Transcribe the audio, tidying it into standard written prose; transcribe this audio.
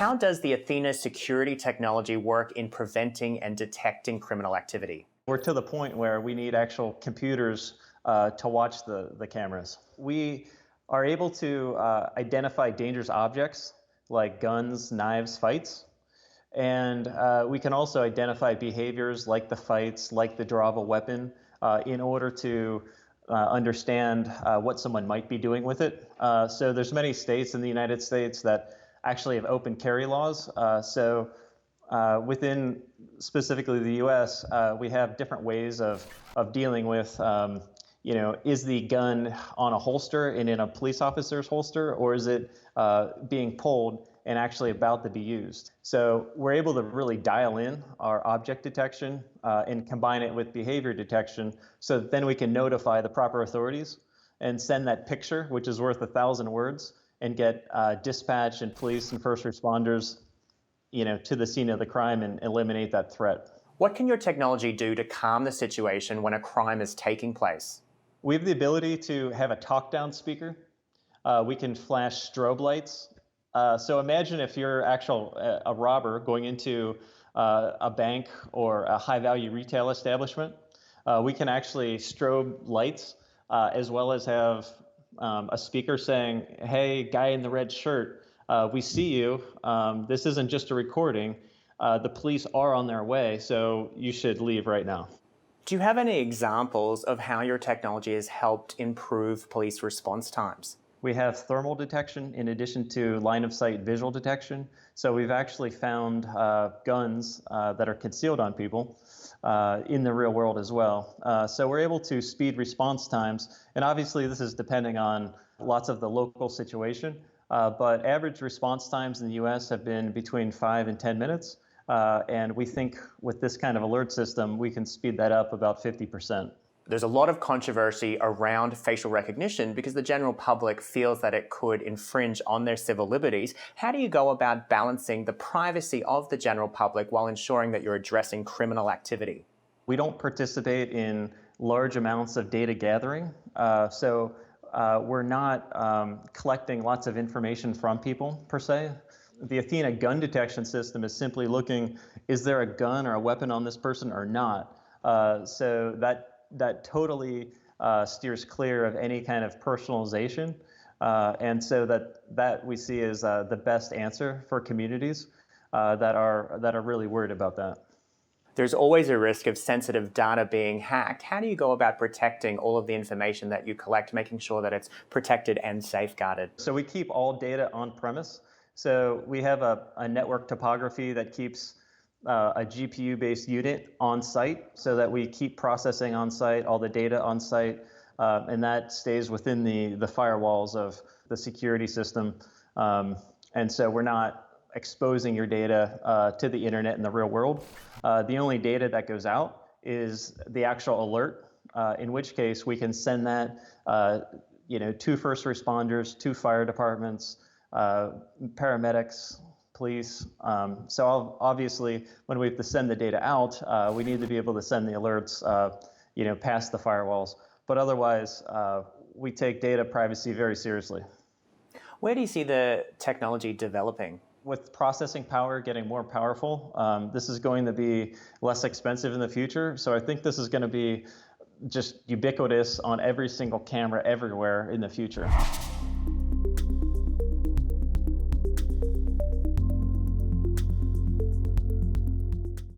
How does the Athena security technology work in preventing and detecting criminal activity? We're to the point where we need actual computers to watch the cameras. We are able to identify dangerous objects like guns, knives, fights. And we can also identify behaviors like the fights, like the draw of a weapon, in order to understand what someone might be doing with it. So there's many states in the United States that actually have open carry laws. Within specifically the U.S., we have different ways of dealing with, is the gun on a holster and in a police officer's holster, or is it being pulled and actually about to be used? So we're able to really dial in our object detection and combine it with behavior detection, so that then we can notify the proper authorities and send that picture, which is worth 1,000 words, and get dispatch and police and first responders to the scene of the crime and eliminate that threat. What can your technology do to calm the situation when a crime is taking place? We have the ability to have a talk-down speaker. We can flash strobe lights. So imagine if you're a robber going into a bank or a high-value retail establishment. We can actually strobe lights as well as have a speaker saying, "Hey, guy in the red shirt, we see you. This isn't just a recording. The police are on their way, so you should leave right now." Do you have any examples of how your technology has helped improve police response times? We have thermal detection in addition to line of sight visual detection. So we've actually found guns that are concealed on people in the real world as well. So we're able to speed response times. And obviously this is depending on lots of the local situation. But average response times in the US have been between 5 and 10 minutes. And we think with this kind of alert system, we can speed that up about 50%. There's a lot of controversy around facial recognition because the general public feels that it could infringe on their civil liberties. How do you go about balancing the privacy of the general public while ensuring that you're addressing criminal activity? We don't participate in large amounts of data gathering. We're not collecting lots of information from people per se. The Athena gun detection system is simply looking, is there a gun or a weapon on this person or not? So that totally steers clear of any kind of personalization. And so that we see as the best answer for communities that are really worried about that. There's always a risk of sensitive data being hacked. How do you go about protecting all of the information that you collect, making sure that it's protected and safeguarded? So we keep all data on premise. So we have a network topography that keeps a GPU-based unit on site so that we keep processing on site, all the data on site, and that stays within the firewalls of the security system. And so we're not exposing your data to the internet in the real world. The only data that goes out is the actual alert, in which case we can send that to first responders, to fire departments, paramedics, police. So obviously, when we have to send the data out, we need to be able to send the alerts, past the firewalls. But otherwise, we take data privacy very seriously. Where do you see the technology developing? With processing power getting more powerful, this is going to be less expensive in the future. So I think this is going to be just ubiquitous on every single camera everywhere in the future.